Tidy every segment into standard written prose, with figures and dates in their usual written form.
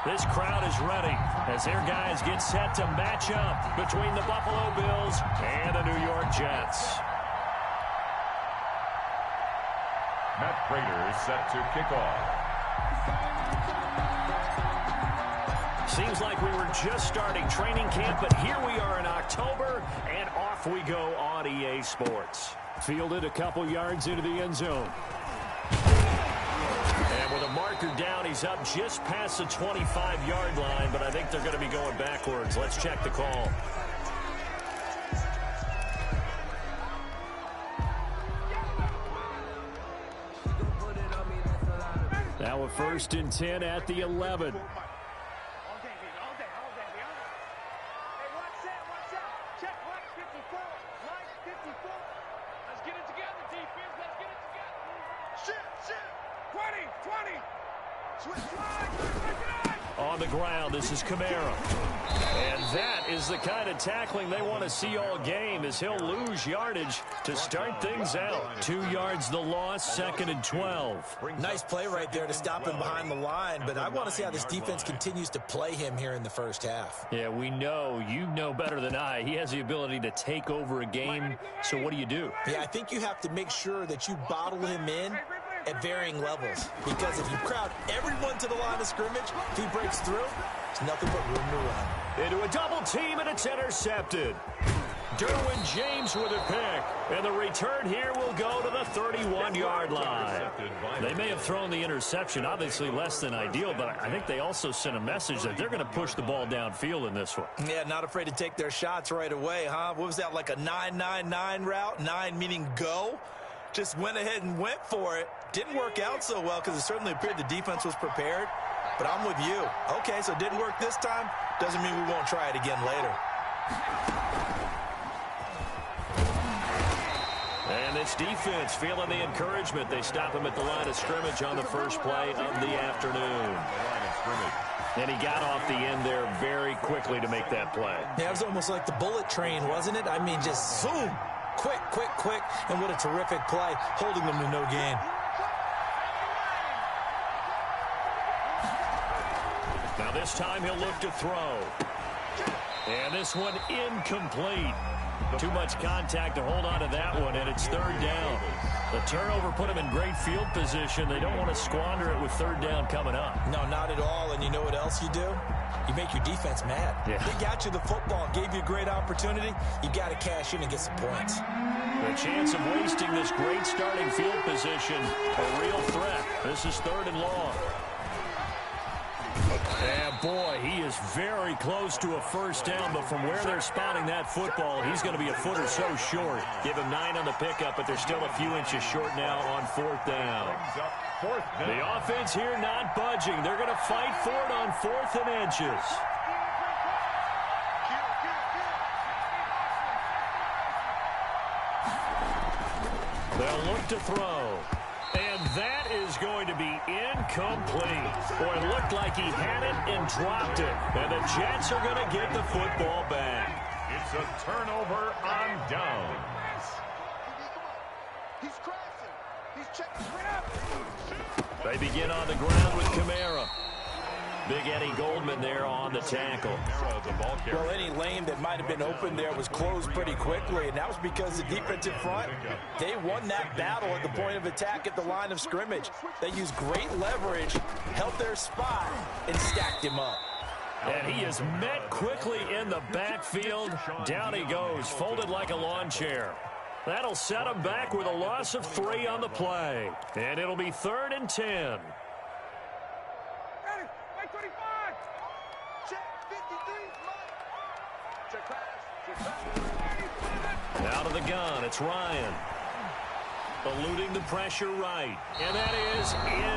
This crowd is ready as their guys get set to match up between the Buffalo Bills and the New York Jets. Matt Prater is set to kick off. Seems like we were just starting training camp, but here we are in October, and off we go on EA Sports. Fielded a couple yards into the end zone. And with a marker down, he's up just past the 25-yard line, but I think they're going to be going backwards. Let's check the call. Now a 1st and 10 at the 11. On the ground, this is Kamara. And that is the kind of tackling they want to see all game, as he'll lose yardage to start things out. 2 yards the loss, 2nd and 12. Nice play right there to stop him behind the line, but I want to see how this defense continues to play him here in the first half. Yeah, we know, you know better than I, he has the ability to take over a game, so what do you do? Yeah, I think you have to make sure that you bottle him in at varying levels, because if you crowd everyone to the line of scrimmage, if he breaks through, there's nothing but room to run. Into a double team, and it's intercepted. Derwin James with a pick, and the return here will go to the 31-yard line. They may have thrown the interception, obviously less than ideal, but I think they also sent a message that they're going to push the ball downfield in this one. Yeah, not afraid to take their shots right away, huh? What was that, like a 9-9-9 route? 9 meaning go? Just went ahead and went for it. Didn't work out so well because it certainly appeared the defense was prepared. But I'm with you. Okay, so it didn't work this time. Doesn't mean we won't try it again later. And it's defense feeling the encouragement. They stop him at the line of scrimmage on the first play of the afternoon. And he got off the end there very quickly to make that play. Yeah, it was almost like the bullet train, wasn't it? I mean, just zoom. Quick, quick, quick. And what a terrific play, holding them to no gain. Now this time he'll look to throw. And this one incomplete. Too much contact to hold on to that one, and it's 3rd down. The turnover put him in great field position. They don't want to squander it with 3rd down coming up. No, not at all. And you know what else you do? You make your defense mad. Yeah. They got you the football, gave you a great opportunity. You got to cash in and get some points. The chance of wasting this great starting field position, a real threat. This is 3rd and long. And boy, he is very close to a first down, but from where they're spotting that football, he's going to be a foot or so short. Give him 9 on the pickup, but they're still a few inches short now on 4th down. The offense here not budging. They're going to fight for it on 4th and inches. They'll look to throw. And that is going to be incomplete. Boy, it looked like he had it and dropped it. And the Jets are going to get the football back. It's a turnover on downs. He's crossing. He's checking grab. They begin on the ground with Kamara. Big Eddie Goldman there on the tackle. Well, any lane that might have been open there was closed pretty quickly, and that was because the defensive front, they won that battle at the point of attack at the line of scrimmage. They used great leverage, held their spot, and stacked him up. And he is met quickly in the backfield. Down he goes, folded like a lawn chair. That'll set him back with a loss of 3 on the play. And it'll be 3rd and 10. Out of the gun, it's Ryan. Eluding the pressure right. And that is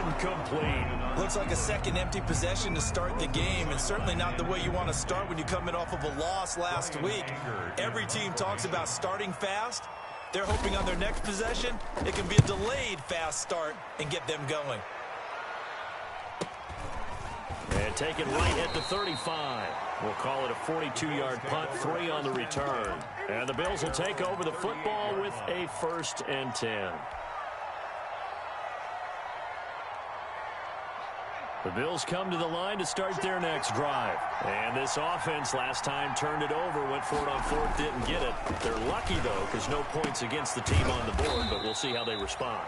incomplete. Looks like a second empty possession to start the game, and certainly not the way you want to start when you're coming off of a loss last week. Every team talks about starting fast. They're hoping on their next possession, it can be a delayed fast start and get them going. And taken right at the 35. We'll call it a 42-yard punt, 3 on the return. And the Bills will take over the football with a 1st and 10. The Bills come to the line to start their next drive. And this offense last time turned it over, went for it on fourth, didn't get it. They're lucky, though, because no points against the team on the board, but we'll see how they respond.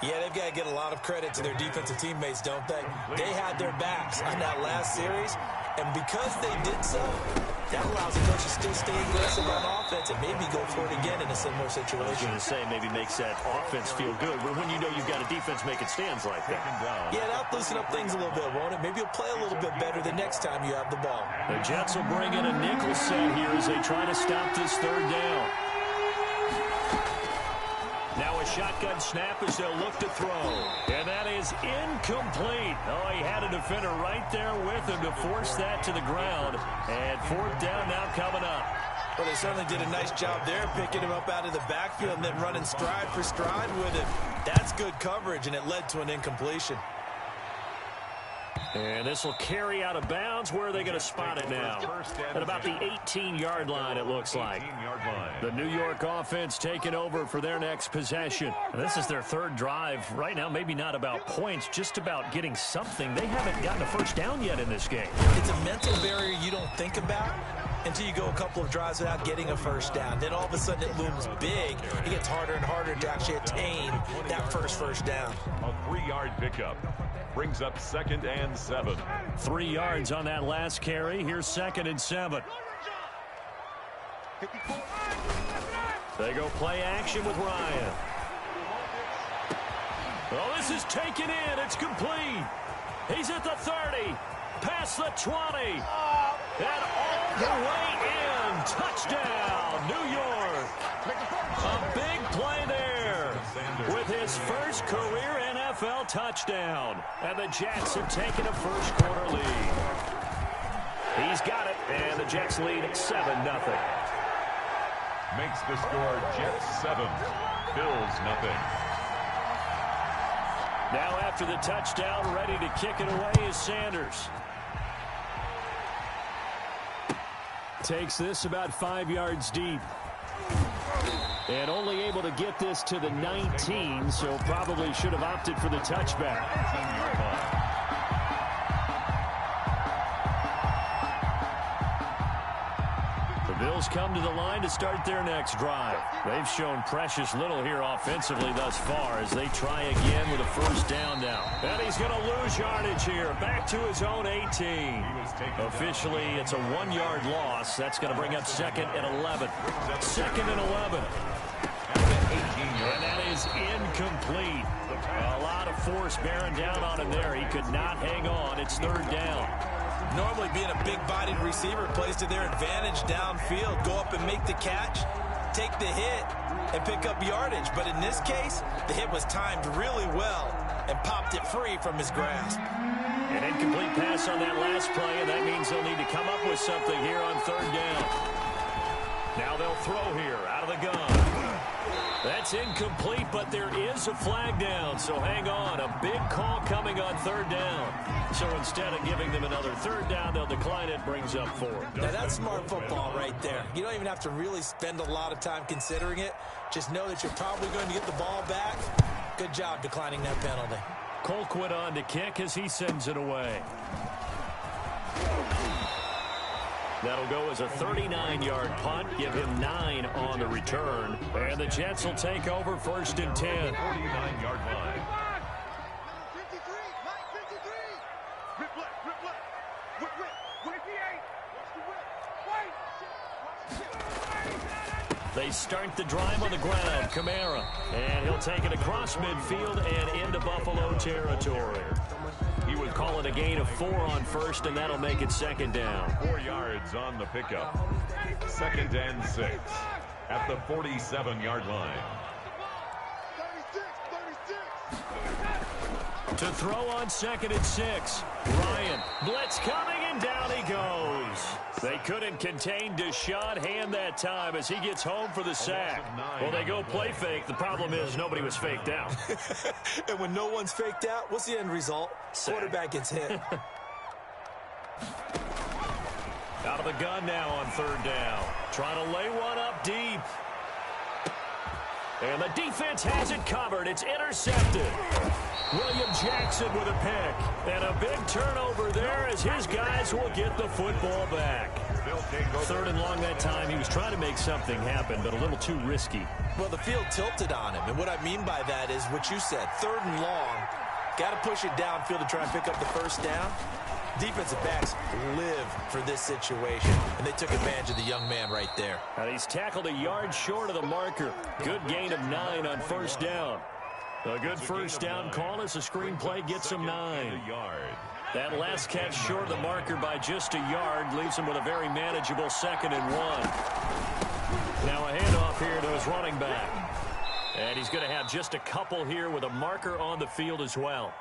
Yeah, they've got to get a lot of credit to their defensive teammates, don't they? They had their backs on that last series, and because they did so, that allows the coach to still stay aggressive on offense and maybe go for it again in a similar situation. I was going to say maybe makes that offense feel good, but when you know you've got a defense making stands like that. Yeah, that'll loosen up things a little bit, won't it? Maybe you'll play a little bit better the next time you have the ball. The Jets will bring in a nickel set here as they try to stop this third down. Now a shotgun snap as they'll look to throw. And that is incomplete. Oh, he had a defender right there with him to force that to the ground. And fourth down now coming up. Well, they certainly did a nice job there, picking him up out of the backfield and then running stride for stride with him. That's good coverage, and it led to an incompletion. And this will carry out of bounds. Where are they going to spot it now? At about the 18-yard line, it looks like. The New York offense taking over for their next possession. This is their third drive. Right now, maybe not about points, just about getting something. They haven't gotten a first down yet in this game. It's a mental barrier you don't think about until you go a couple of drives without getting a first down. Then all of a sudden it looms big. It gets harder and harder to actually attain that first down. A 3-yard pickup. Brings up 2nd and 7. 3 yards on that last carry. Here's 2nd and 7. They go play action with Ryan. Oh, this is taken in. It's complete. He's at the 30. Past the 20. And all the way in. Touchdown, New York. A big play there with his first career NFL touchdown. And the Jets have taken a first quarter lead. He's got it, and the Jets lead 7-0. Makes the score Jets 7, Bills 0. Now after the touchdown, ready to kick it away is Sanders. Takes this about 5 yards deep. And only able to get this to the 19, so probably should have opted for the touchback. The Bills come to the line to start their next drive. They've shown precious little here offensively thus far as they try again with a first down now. And he's going to lose yardage here. Back to his own 18. Officially, it's a 1-yard loss. That's going to bring up 2nd and 11. 2nd and 11. And that is incomplete. A lot of force bearing down on him there. He could not hang on. It's 3rd down. Normally being a big-bodied receiver plays to their advantage downfield. Go up and make the catch, take the hit, and pick up yardage. But in this case, the hit was timed really well and popped it free from his grasp. An incomplete pass on that last play, and that means they'll need to come up with something here on 3rd down. Now they'll throw here out of the gun. That's incomplete, but there is a flag down, so hang on. A big call coming on 3rd down. So instead of giving them another 3rd down, they'll decline it, brings up 4. Now that's smart football right there. You don't even have to really spend a lot of time considering it. Just know that you're probably going to get the ball back. Good job declining that penalty. Colquitt on to kick as he sends it away. That'll go as a 39-yard punt, give him 9 on the return. And the Jets will take over 1st and 10. 49-yard line. They start the drive on the ground. Kamara. And he'll take it across midfield and into Buffalo territory. He would call it a gain of 4 on 1st, and that'll make it 2nd down. 4 yards on the pickup. 2nd and 6 at the 47-yard line. To throw on 2nd and 6. Ryan. Blitz coming, and down he goes. They couldn't contain Deshaun Hand that time as he gets home for the sack. Well, they go play fake. The problem is nobody was faked out. And when no one's faked out, what's the end result? Sack. Quarterback gets hit. Out of the gun now on 3rd down. Trying to lay one up deep. And the defense has it covered. It's intercepted. William Jackson with a pick. And a big turnover there as his guys will get the football back. Third and long that time. He was trying to make something happen, but a little too risky. Well, the field tilted on him. And what I mean by that is what you said. Third and long. Got to push it downfield to try and pick up the first down. Defensive backs live for this situation, and they took advantage of the young man right there. And he's tackled a yard short of the marker. Good gain of 9 on first down. A good first down call as the screenplay gets him 9. That last catch short of the marker by just a yard leaves him with a very manageable 2nd and 1. Now a handoff here to his running back. And he's going to have just a couple here with a marker on the field as well.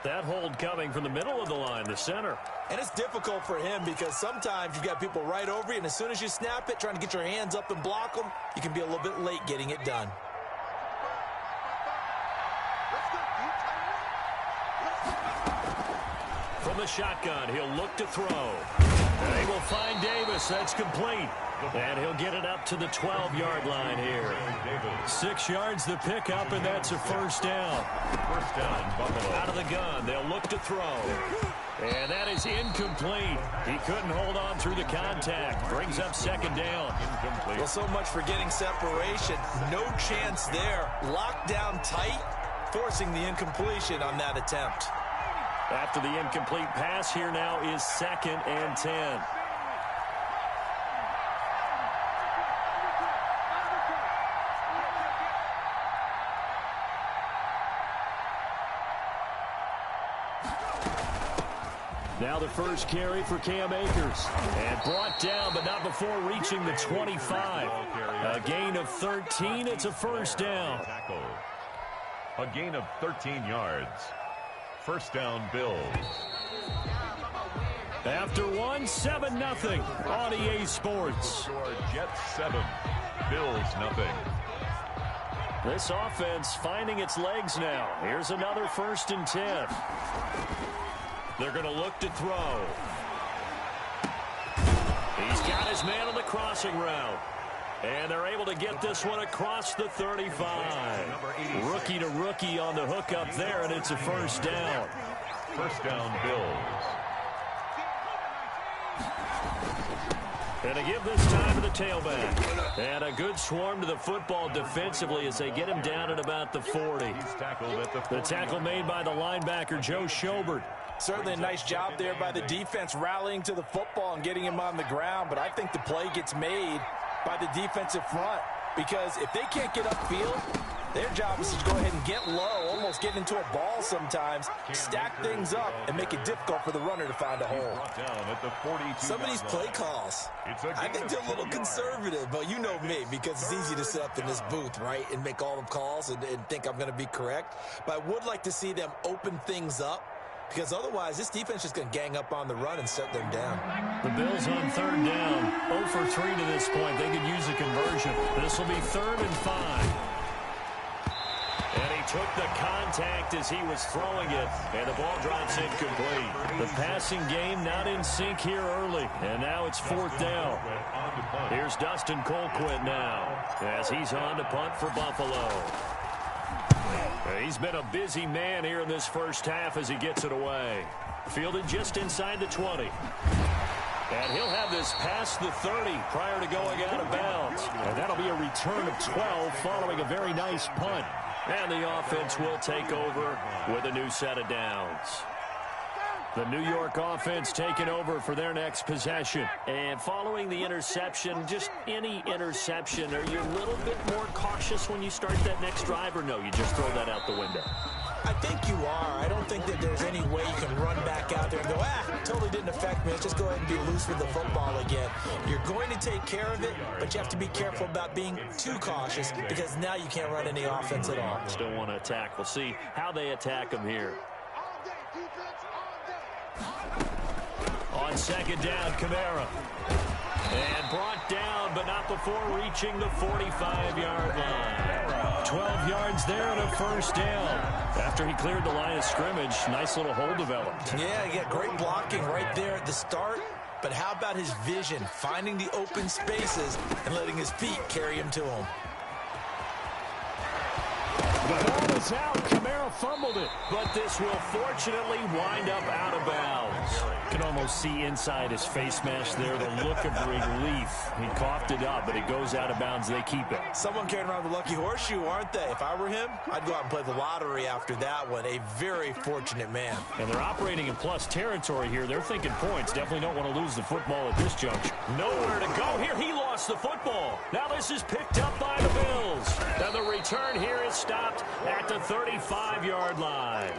That hold coming from the middle of the line, the center. And it's difficult for him because sometimes you've got people right over you, and as soon as you snap it, trying to get your hands up and block them, you can be a little bit late getting it done. From the shotgun, he'll look to throw. And they will find Davis. That's complete. And he'll get it up to the 12-yard line here. 6 yards the pickup, and that's a first down. First down, Buffalo. Out of the gun, they'll look to throw. And that is incomplete. He couldn't hold on through the contact. Brings up 2nd down. Incomplete. Well, so much for getting separation. No chance there. Locked down tight, forcing the incompletion on that attempt. After the incomplete pass, here now is 2nd and 10. Now the first carry for Cam Akers. And brought down, but not before reaching the 25. A gain of 13. It's a first down. A gain of 13 yards. First down, Bills. After 7-0 on EA Sports. Jets 7, Bills nothing. This offense finding its legs now. Here's another 1st and 10. They're going to look to throw. He's got his man on the crossing route. And they're able to get this one across the 35. Rookie to rookie on the hook up there, and it's a first down. First down, Bills. And to give this time to the tailback. And a good swarm to the football defensively as they get him down at about the 40. He's tackled at the 40. The tackle made by the linebacker, Joe Schobert. Certainly a nice job there by the defense rallying to the football and getting him on the ground, but I think the play gets made by the defensive front because if they can't get upfield, their job is to go ahead and get low, almost get into a ball sometimes, stack things up, and make it difficult for the runner to find a hole. Some of these play calls, I think they're a little conservative, but you know me because it's easy to sit up in this booth, right, and make all the calls and think I'm going to be correct. But I would like to see them open things up because otherwise this defense is going to gang up on the run and shut them down. The Bills on 3rd down, 0 for 3 to this point. They could use a conversion. This will be 3rd and 5. And he took the contact as he was throwing it, and the ball drops incomplete. The passing game not in sync here early, and now it's 4th down. Here's Dustin Colquitt now as he's on to punt for Buffalo. He's been a busy man here in this first half as he gets it away. Fielded just inside the 20. And he'll have this past the 30 prior to going out of bounds. And that'll be a return of 12 following a very nice punt. And the offense will take over with a new set of downs. The New York offense taking over for their next possession. And following the interception, just any interception, are you a little bit more cautious when you start that next drive, or no, you just throw that out the window? I think you are. I don't think that there's any way you can run back out there and go, totally didn't affect me. Let's just go ahead and be loose with the football again. You're going to take care of it, but you have to be careful about being too cautious because now you can't run any offense at all. Still want to attack. We'll see how they attack them here. On 2nd down, Kamara. And brought down, but not before reaching the 45-yard line. 12 yards there and a first down. After he cleared the line of scrimmage, nice little hole developed. Yeah, great blocking right there at the start. But how about his vision, finding the open spaces and letting his feet carry him to him? The ball is out. Kamara Kamara fumbled it, but this will fortunately wind up out of bounds. You can almost see inside his face mask there the look of relief. He coughed it up, but it goes out of bounds. They keep it. Someone carrying around the lucky horseshoe, aren't they? If I were him, I'd go out and play the lottery after that one. A very fortunate man. And they're operating in plus territory here. They're thinking points. Definitely don't want to lose the football at this juncture. Nowhere to go here. He lost the football. Now this is picked up by the Bills. And the return here is stopped at the 35-yard line.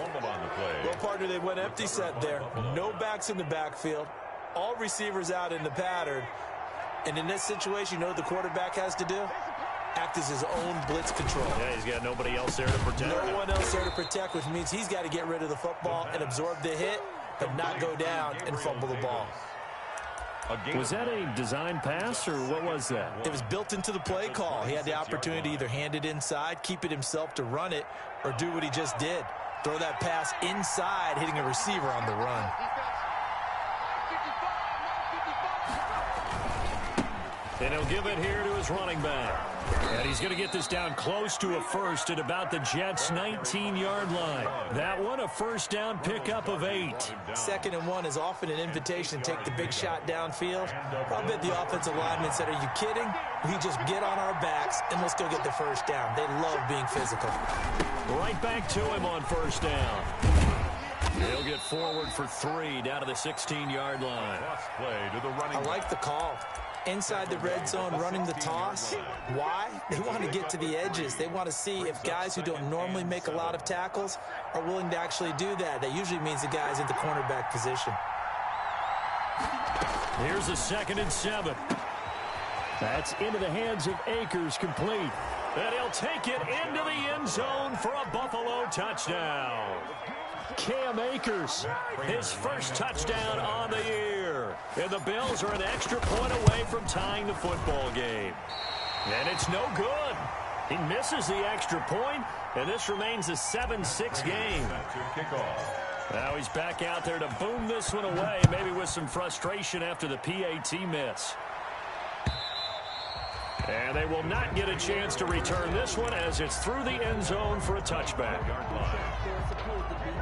Well, partner, they went empty set there. No backs in the backfield. All receivers out in the pattern. And in this situation, you know what the quarterback has to do? Act as his own blitz control. Yeah, he's got nobody else there to protect. No one else there to protect, which means he's got to get rid of the football and absorb the hit, but not go down and fumble the ball. Was that a design pass, or what was that? It was built into the play call. He had the opportunity to either hand it inside, keep it himself to run it, or do what he just did. Throw that pass inside, hitting a receiver on the run. And he'll give it here to his running back. And he's going to get this down close to a first at about the Jets' 19-yard line. That one, a first down pickup of 8. 2nd and 1 is often an invitation to take the big shot downfield. I bet the offensive linemen said, are you kidding? We just get on our backs and let's go get the first down. They love being physical. Right back to him on first down. He'll get forward for 3 down to the 16-yard line. I like the call. Inside the red zone, running the toss. Why? They want to get to the edges. They want to see if guys who don't normally make a lot of tackles are willing to actually do that. That usually means the guy's in the cornerback position. Here's a 2nd and 7. That's into the hands of Akers, complete. And he'll take it into the end zone for a Buffalo touchdown. Cam Akers, his first touchdown on the year. And the Bills are an extra point away from tying the football game. And it's no good. He misses the extra point, and this remains a 7-6 game. Now he's back out there to boom this one away, maybe with some frustration after the PAT miss. And they will not get a chance to return this one as it's through the end zone for a touchback.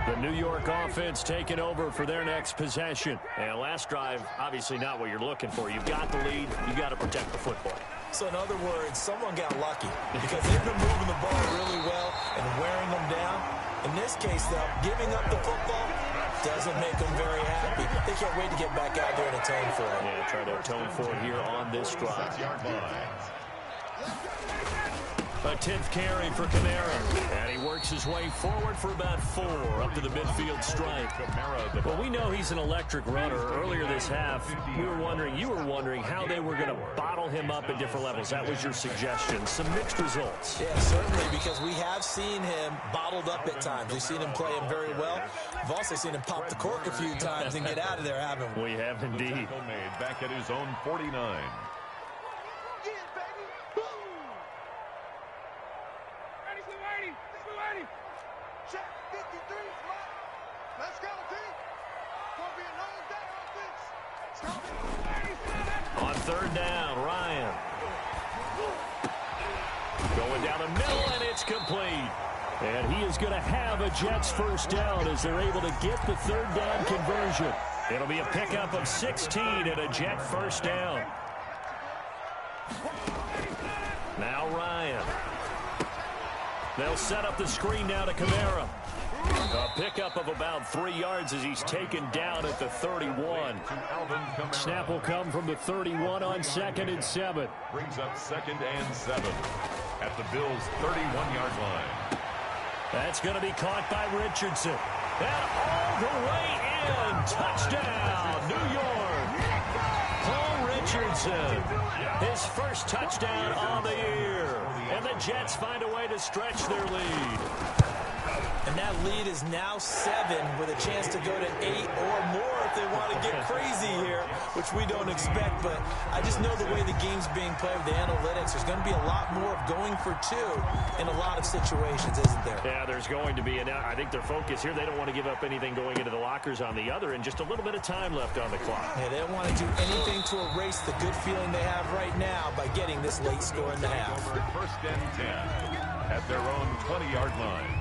The New York offense taking over for their next possession. And last drive, obviously not what you're looking for. You've got the lead. You've got to protect the football. So in other words, someone got lucky because they've been moving the ball really well and wearing them down. In this case, though, giving up the football doesn't make them very happy. They can't wait to get back out there and atone for it. Yeah, try to atone for it here on this drive. A 10th carry for Kamara. And he works his way forward for about 4 up to the midfield stripe. Well, we know he's an electric runner. Earlier this half, you were wondering how they were going to bottle him up at different levels. That was your suggestion. Some mixed results. Yeah, certainly, because we have seen him bottled up at times. We've seen him play him very well. We've also seen him pop the cork a few times and get out of there, haven't we? We have indeed. Back at his own 49. On 3rd down, Ryan. Going down the middle, and it's complete. And he is going to have a Jets first down as they're able to get the 3rd down conversion. It'll be a pickup of 16 and a Jet first down. Now Ryan. They'll set up the screen now to Kamara. A pickup of about 3 yards as he's taken down at the 31. Snap will come from the 31 on 2nd and 7. Brings up 2nd and 7 at the Bills' 31-yard line. That's going to be caught by Richardson. And all the way in. Touchdown, New York. Paul Richardson. His first touchdown on the year. And the Jets find a way to stretch their lead. And that lead is now 7 with a chance to go to 8 or more if they want to get crazy here, which we don't expect. But I just know the way the game's being played with the analytics, there's going to be a lot more of going for 2 in a lot of situations, isn't there? Yeah, there's going to be. And I think their focus here, they don't want to give up anything going into the lockers on the other, and just a little bit of time left on the clock. Yeah, they don't want to do anything to erase the good feeling they have right now by getting this late score in the half. 1st and 10 at their own 20-yard line.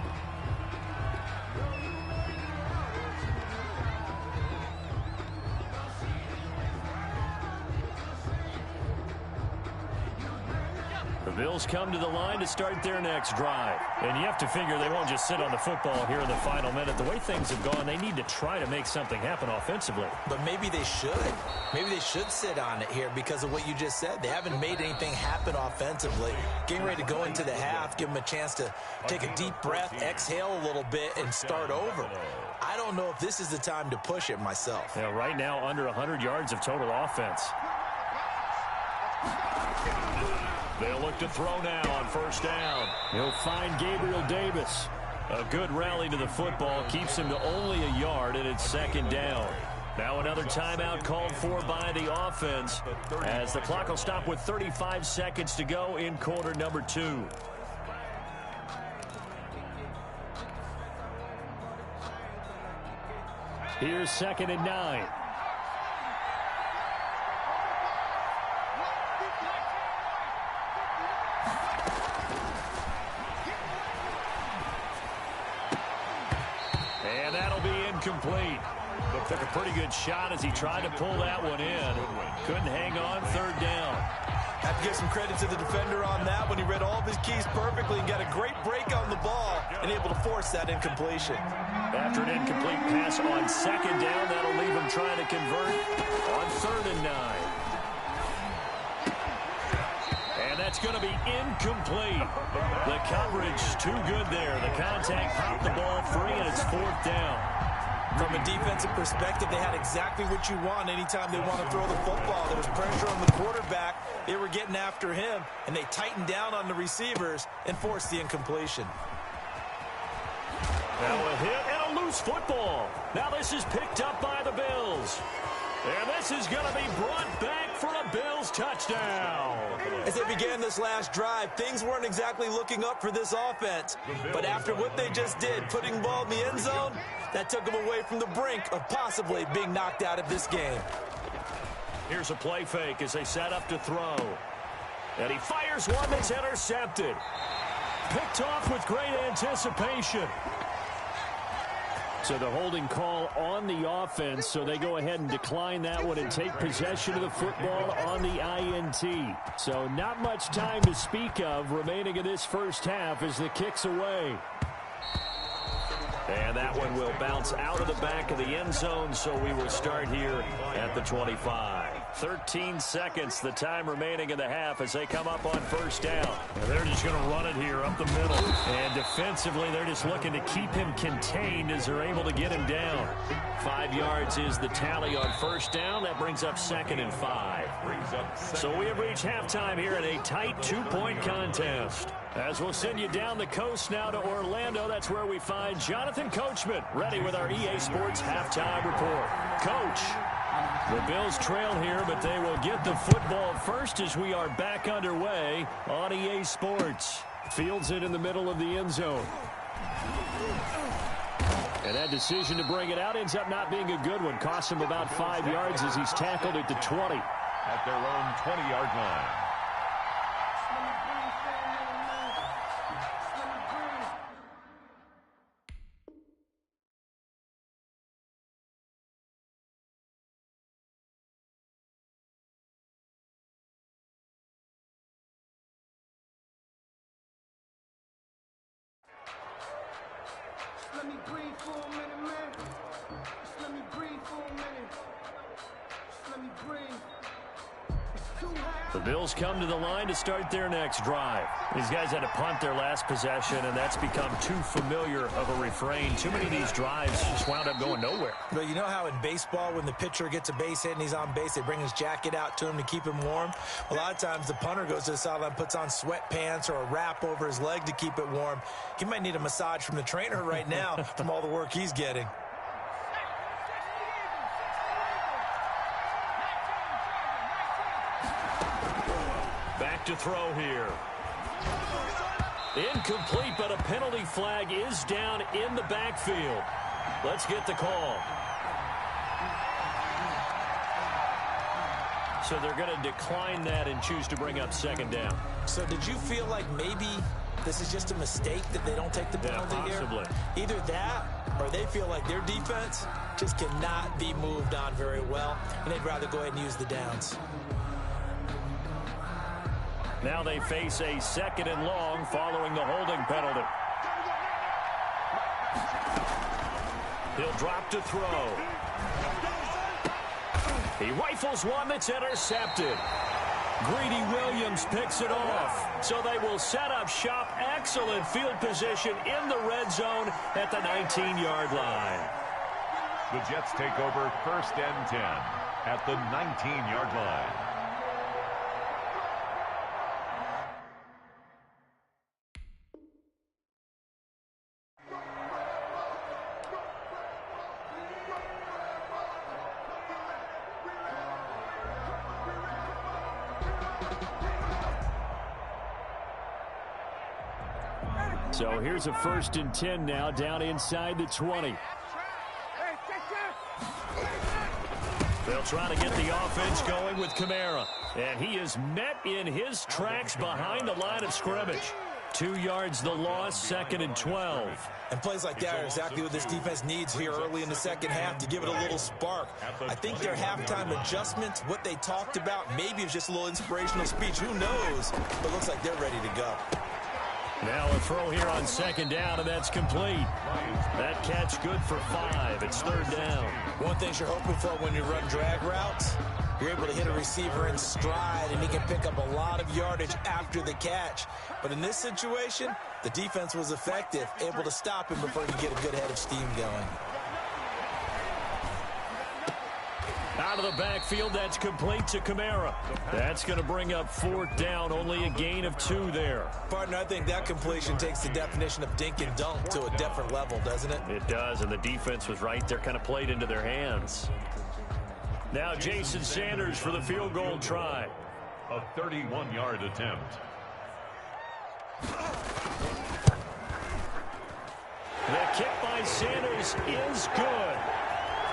Bills come to the line to start their next drive. And you have to figure they won't just sit on the football here in the final minute. The way things have gone, they need to try to make something happen offensively. But maybe they should. Maybe they should sit on it here because of what you just said. They haven't made anything happen offensively. Getting ready to go into the half, give them a chance to take a deep breath, exhale a little bit, and start over. I don't know if this is the time to push it myself. Yeah, right now under 100 yards of total offense. They'll look to throw now on first down. He'll find Gabriel Davis. A good rally to the football keeps him to only a yard, and it's second down. Now another timeout called for by the offense as the clock will stop with 35 seconds to go in quarter number 2. Here's 2nd and 9. And that'll be incomplete. But took a pretty good shot as he tried to pull that one in. Couldn't hang on, third down. Have to give some credit to the defender on that when he read all of his keys perfectly and got a great break on the ball and able to force that incompletion. After an incomplete pass on second down, that'll leave him trying to convert on 3rd and 9. And that's going to be incomplete. The coverage too good there. The contact popped the ball free, and it's 4th down. From a defensive perspective, they had exactly what you want anytime they want to throw the football. There was pressure on the quarterback. They were getting after him, and they tightened down on the receivers and forced the incompletion. Now a hit and a loose football. Now this is picked up by the Bills. And this is going to be brought back for a Bills touchdown. As they began this last drive, things weren't exactly looking up for this offense. But after what they just did, putting the ball in the end zone, that took them away from the brink of possibly being knocked out of this game. Here's a play fake as they set up to throw. And he fires one that's intercepted. Picked off with great anticipation. So the holding call on the offense, so they go ahead and decline that one and take possession of the football on the INT. So not much time to speak of remaining in this first half as the kick's away. And that one will bounce out of the back of the end zone, so we will start here at the 25. 13 seconds, the time remaining in the half as they come up on first down. And they're just going to run it here up the middle. And defensively, they're just looking to keep him contained as they're able to get him down. 5 yards is the tally on first down. That brings up 2nd and 5. So we have reached halftime here in a tight 2-point contest. As we'll send you down the coast now to Orlando, that's where we find Jonathan Coachman, ready with our EA Sports halftime report. Coach, the Bills trail here, but they will get the football first as we are back underway on EA Sports. Fields it in the middle of the end zone. And that decision to bring it out ends up not being a good one. Costs him about 5 yards as he's tackled at the 20. At their own 20-yard line. Let me breathe for a minute, man. Just let me breathe for a minute. Just let me breathe. It's too high. The Bills come to the line to start their next drive. These guys had to punt their last possession, and that's become too familiar of a refrain. Too many of these drives just wound up going nowhere. But you know how in baseball, when the pitcher gets a base hit and he's on base, they bring his jacket out to him to keep him warm? A lot of times the punter goes to the sideline, puts on sweatpants or a wrap over his leg to keep it warm. He might need a massage from the trainer right now from all the work he's getting. Back to throw here. Incomplete, but a penalty flag is down in the backfield. Let's get the call. So they're going to decline that and choose to bring up second down. So did you feel like maybe this is just a mistake that they don't take the penalty possibly here? Either that or they feel like their defense just cannot be moved on very well, and they'd rather go ahead and use the downs. Now they face a 2nd and long following the holding penalty. He'll drop to throw. He rifles one that's intercepted. Greedy Williams picks it off. So they will set up shop. Excellent field position in the red zone at the 19-yard line. The Jets take over 1st and 10 at the 19-yard line. So here's a 1st and 10 now down inside the 20. They'll try to get the offense going with Kamara. And he is met in his tracks behind the line of scrimmage. 2 yards the loss, 2nd and 12. And plays like that are exactly what this defense needs here early in the second half to give it a little spark. I think their halftime adjustments, what they talked about, maybe it's just a little inspirational speech. Who knows? But it looks like they're ready to go. Now a throw here on 2nd down, and that's complete. That catch good for 5. It's 3rd down. One thing you're hoping for when you run drag routes, you're able to hit a receiver in stride, and he can pick up a lot of yardage after the catch. But in this situation, the defense was effective, able to stop him before he could get a good head of steam going. Out of the backfield, that's complete to Kamara. That's going to bring up 4th down, only a gain of 2 there. Partner, I think that completion takes the definition of dink and dunk to a different level, doesn't it? It does, and the defense was right there, kind of played into their hands. Now Jason Sanders for the field goal try. A 31-yard attempt. The kick by Sanders is good.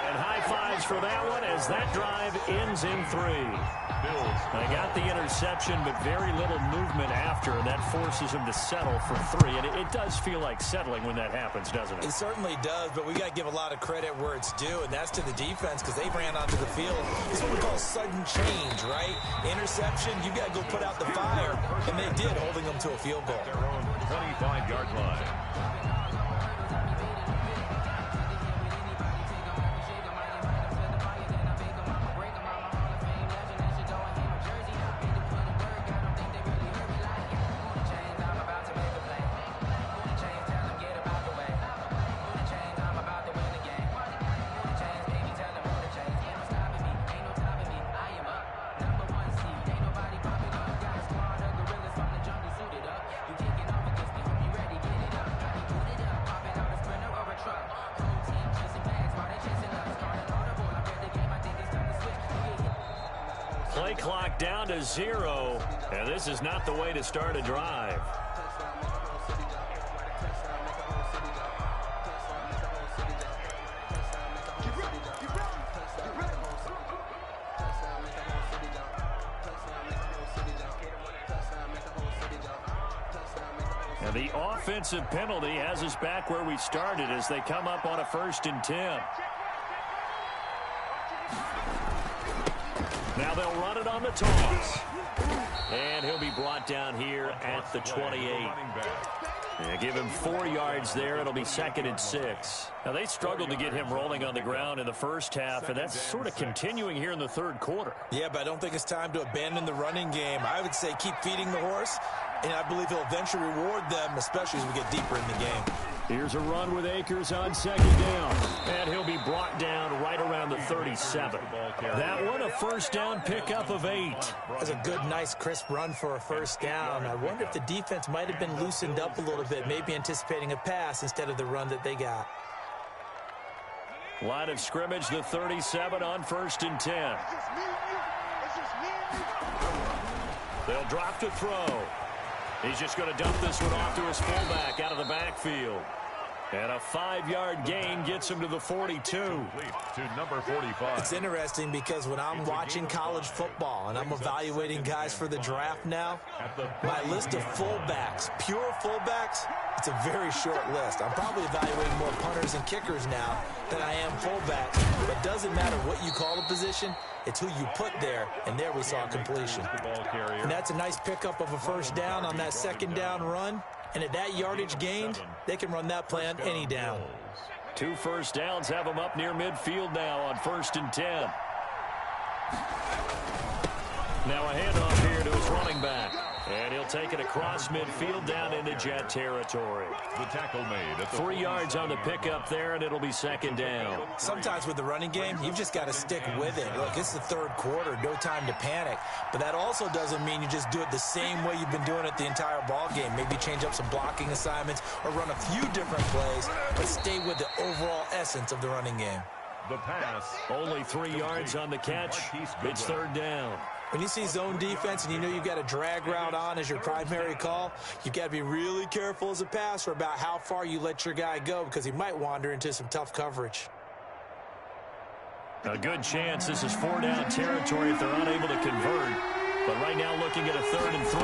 And high fives for that one as that drive ends in 3. They got the interception, but very little movement after, and that forces them to settle for 3. And it does feel like settling when that happens, doesn't it? It certainly does, but we got to give a lot of credit where it's due, and that's to the defense because they ran onto the field. It's what we call sudden change, right? Interception, you got to go put out the fire, and they did, holding them to a field goal. Their own 25-yard line. Play clock down to 0, and this is not the way to start a drive. And the offensive penalty has us back where we started as they come up on a 1st and 10. Now they'll run it on the toss. And he'll be brought down here at the 28. Yeah, give him 4 yards there. It'll be 2nd and 6. Now, they struggled to get him rolling on the ground in the first half, and that's sort of continuing here in the 3rd quarter. Yeah, but I don't think it's time to abandon the running game. I would say keep feeding the horse, and I believe he'll eventually reward them, especially as we get deeper in the game. Here's a run with Akers on 2nd down. And he'll be brought down right around the 37. That one, a 1st down pickup of 8. That's a good, nice, crisp run for a 1st down. I wonder if the defense might have been loosened up a little bit, maybe anticipating a pass instead of the run that they got. Line of scrimmage, the 37 on 1st and 10. They'll drop to throw. He's just going to dump this one off to his fullback out of the backfield. And a 5-yard gain gets him to the 42. To number 45. It's interesting because when I'm watching college football and I'm evaluating guys for the draft now, my list of fullbacks, pure fullbacks, it's a very short list. I'm probably evaluating more punters and kickers now than I am fullbacks. But it doesn't matter what you call the position. It's who you put there, and there we saw a completion. And that's a nice pickup of a first down on that second down run. And at that yardage gained, they can run that play on any down. 2 first downs have them up near midfield now on 1st and 10. Now a handoff here to his running back. And he'll take it across midfield down into Jet territory. The tackle made at the 3 yards on the pickup there, and it'll be 2nd down. Sometimes with the running game, you've just got to stick with it. Look, it's the 3rd quarter, no time to panic. But that also doesn't mean you just do it the same way you've been doing it the entire ball game. Maybe change up some blocking assignments or run a few different plays, but stay with the overall essence of the running game. The pass. Only 3 yards on the catch. It's 3rd down. When you see zone defense and you know you've got a drag route on as your primary call, you've got to be really careful as a passer about how far you let your guy go because he might wander into some tough coverage. A good chance this is 4-down territory if they're unable to convert. But right now looking at a 3rd and 3.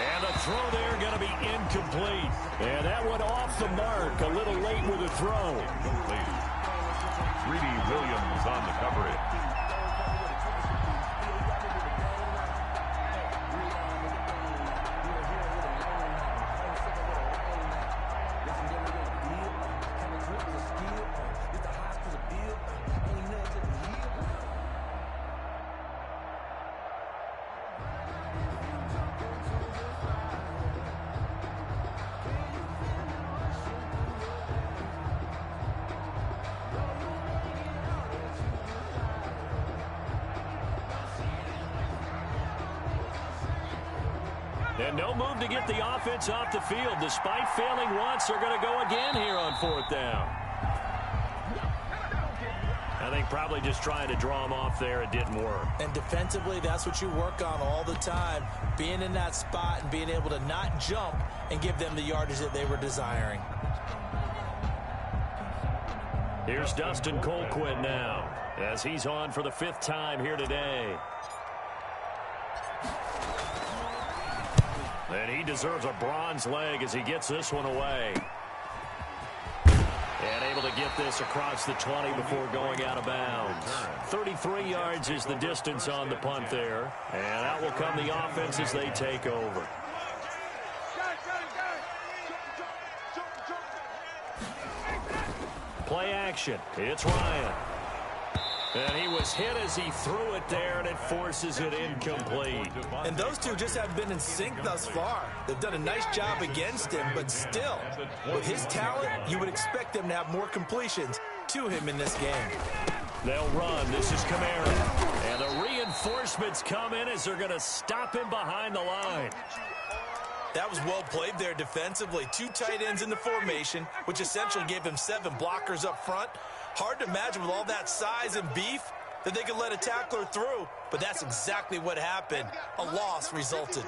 And a throw there going to be incomplete. And that one off the mark. A little late with a throw. Greedy Williams on the coverage. And no move to get the offense off the field. Despite failing once, they're going to go again here on 4th down. I think probably just trying to draw him off there. It didn't work. And defensively, that's what you work on all the time. Being in that spot and being able to not jump and give them the yardage that they were desiring. Here's Dustin Colquitt now as he's on for the 5th time here today. And he deserves a bronze leg as he gets this one away. And able to get this across the 20 before going out of bounds. 33 yards is the distance on the punt there. And out will come the offense as they take over. Play action. It's Ryan. And he was hit as he threw it there, and it forces it incomplete. And those two just have been in sync thus far. They've done a nice job against him, but still, with his talent, you would expect them to have more completions to him in this game. They'll run. This is Kamara. And the reinforcements come in as they're going to stop him behind the line. That was well played there defensively. 2 tight ends in the formation, which essentially gave him 7 blockers up front. Hard to imagine with all that size and beef that they could let a tackler through, but that's exactly what happened. A loss resulted.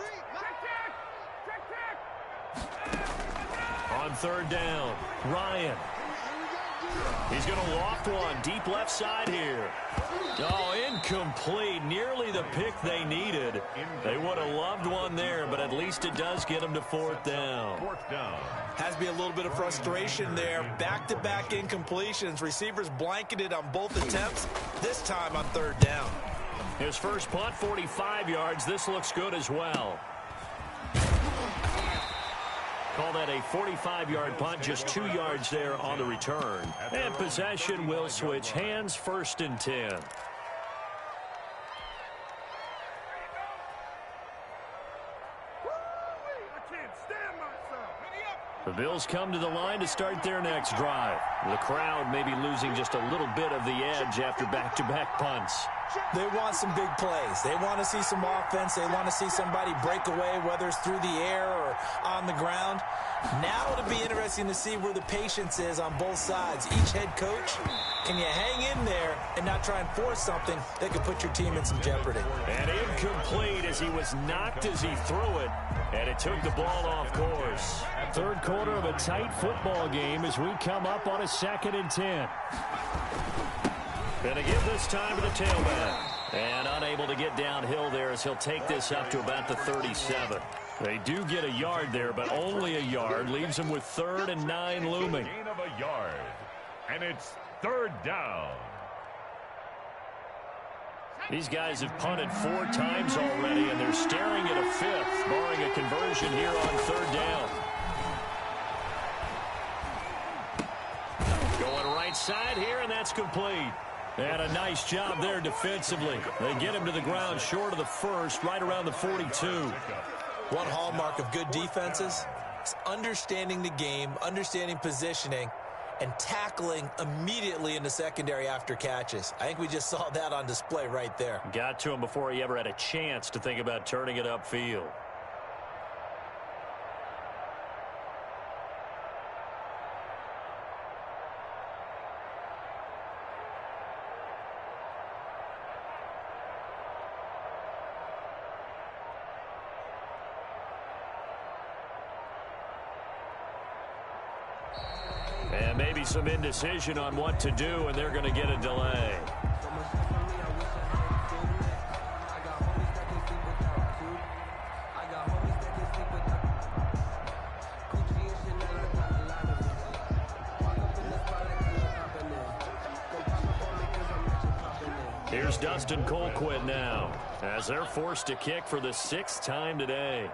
On 3rd down, Ryan. He's going to loft one deep left side here. Oh, incomplete. Nearly the pick they needed. They would have loved one there, but at least it does get them to 4th down. 4th down. Has to be a little bit of frustration there. Back-to-back incompletions. Receivers blanketed on both attempts, this time on 3rd down. His first punt, 45 yards. This looks good as well. Call that a 45-yard punt, just 2 yards there on the return. And possession will switch hands, 1st and 10. The Bills come to the line to start their next drive. The crowd may be losing just a little bit of the edge after back-to-back punts. They want some big plays. They want to see some offense. They want to see somebody break away, whether it's through the air or on the ground. Now it'll be interesting to see where the patience is on both sides. Each head coach, can you hang in there and not try and force something that could put your team in some jeopardy? And incomplete as he was knocked as he threw it, and it took the ball off course. 3rd quarter of a tight football game as we come up on a 2nd and 10. Going to give this time to the tailback. And unable to get downhill there as he'll take this up to about the 37. They do get a yard there, but only a yard. Leaves them with 3rd and 9 looming. Gain of a yard. And it's third down. These guys have punted 4 times already, and they're staring at a 5th, barring a conversion here on third down. Going right side here, and that's complete. And a nice job there defensively. They get him to the ground short of the first, right around the 42. One hallmark of good defenses is understanding the game, understanding positioning, and tackling immediately in the secondary after catches. I think we just saw that on display right there. Got to him before he ever had a chance to think about turning it upfield. And maybe some indecision on what to do, and they're going to get a delay. Here's Dustin Colquitt now, as they're forced to kick for the 6th time today.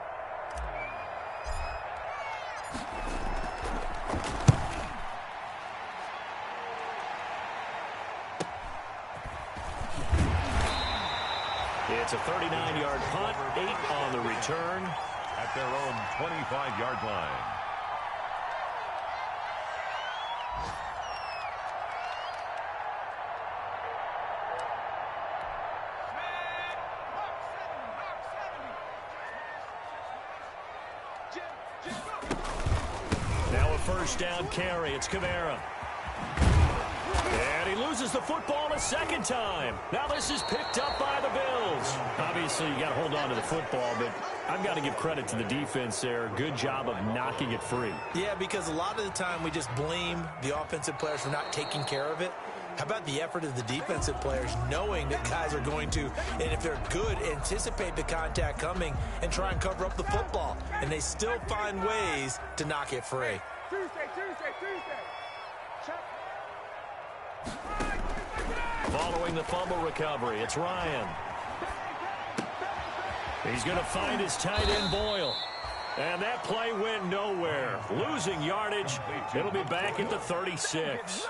It's a 39-yard punt, 8 on the return. At their own 25-yard line. Now a first down carry. It's Kamara. And he loses the football a second time. Now this is picked up by the Bills. Obviously, you got to hold on to the football, but I've got to give credit to the defense there. Good job of knocking it free. Yeah, because a lot of the time we just blame the offensive players for not taking care of it. How about the effort of the defensive players knowing that guys are going to, and if they're good, anticipate the contact coming and try and cover up the football. And they still find ways to knock it free. Following the fumble recovery, it's Ryan. He's going to find his tight end, Boyle. And that play went nowhere. Losing yardage. It'll be back at the 36.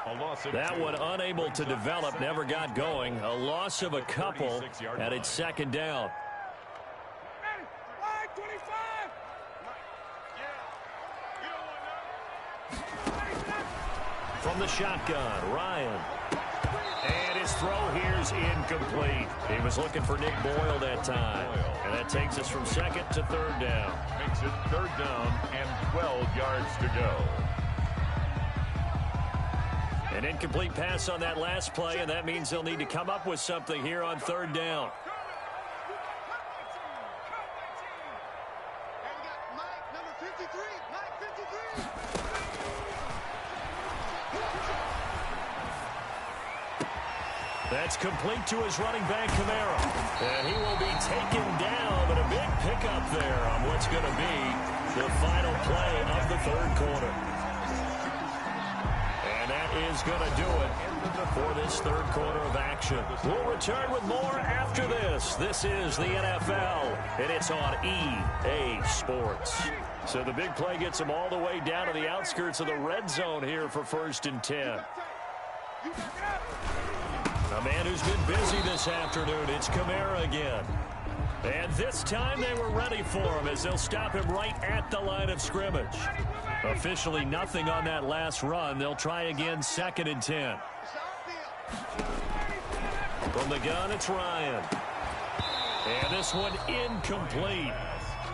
That one unable to develop, never got going. A loss of a couple at its second down. From the shotgun, Ryan. And his throw here's incomplete. He was looking for Nick Boyle that time. And that takes us from second to third down. Makes it third down and 12 yards to go. An incomplete pass on that last play, and that means they'll need to come up with something here on third down. That's complete to his running back, Kamara. And he will be taken down, but a big pickup there on what's going to be the final play of the third quarter. And that is going to do it for this third quarter of action. We'll return with more after this. This is the NFL, and it's on EA Sports. So the big play gets them all the way down to the outskirts of the red zone here for 1st and 10. A man who's been busy this afternoon, it's Kamara again. And this time they were ready for him as they'll stop him right at the line of scrimmage. Officially nothing on that last run. They'll try again 2nd and 10. From the gun, it's Ryan. And this one incomplete.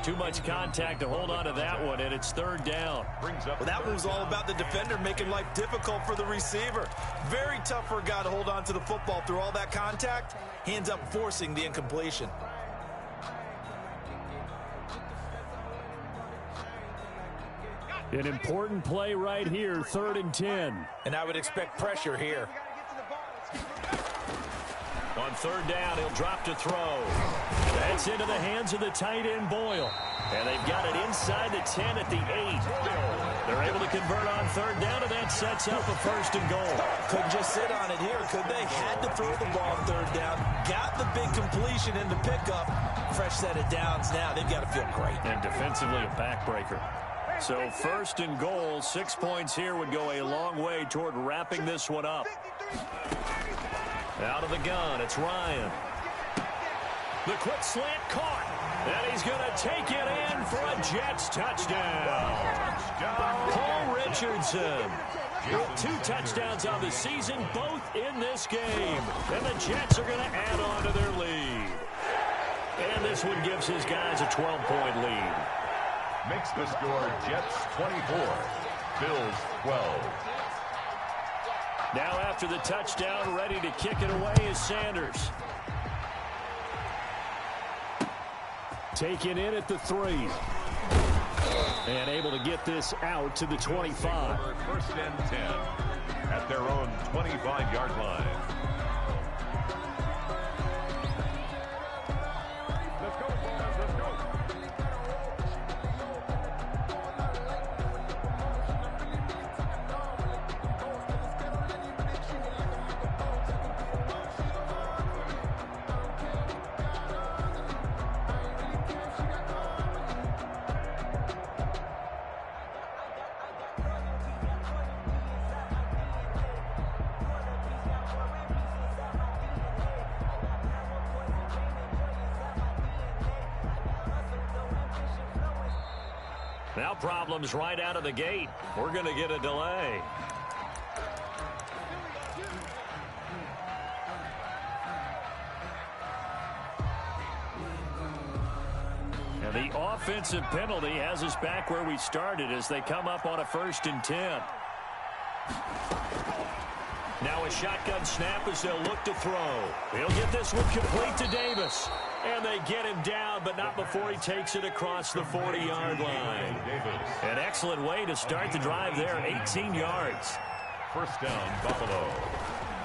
Too much contact to hold on to that one, and it's third down. Well, that one was all about the defender making life difficult for the receiver. Very tough for a guy to hold on to the football through all that contact. He ends up forcing the incompletion. An important play right here, 3rd and 10. And I would expect pressure here. On third down, he'll drop to throw. That's into the hands of the tight end, Boyle. And they've got it inside the 10 at the 8. They're able to convert on third down, and that sets up a first and goal. Couldn't just sit on it here, could they? Had to throw the ball on third down. Got the big completion in the pickup. Fresh set of downs now. They've got to feel great. And defensively, a backbreaker. So first and goal, 6 points here would go a long way toward wrapping this one up. Out of the gun, it's Ryan. The quick slant caught. And he's going to take it in for a Jets touchdown. Paul Richardson with 2 touchdowns on the season, both in this game. And the Jets are going to add on to their lead. And this one gives his guys a 12-point lead. Makes the score Jets 24, Bills 12. Now after the touchdown, ready to kick it away is Sanders. Taken in at the 3. And able to get this out to the 25. First and 10 at their own 25-yard line. Let's go, boys. Let's go. Now problems right out of the gate. We're going to get a delay. And the offensive penalty has us back where we started as they come up on a 1st and 10. Now a shotgun snap as they'll look to throw. He'll get this one complete to Davis. And they get him down, but not before he takes it across the 40-yard line. An excellent way to start the drive there, 18 yards. First down, Buffalo.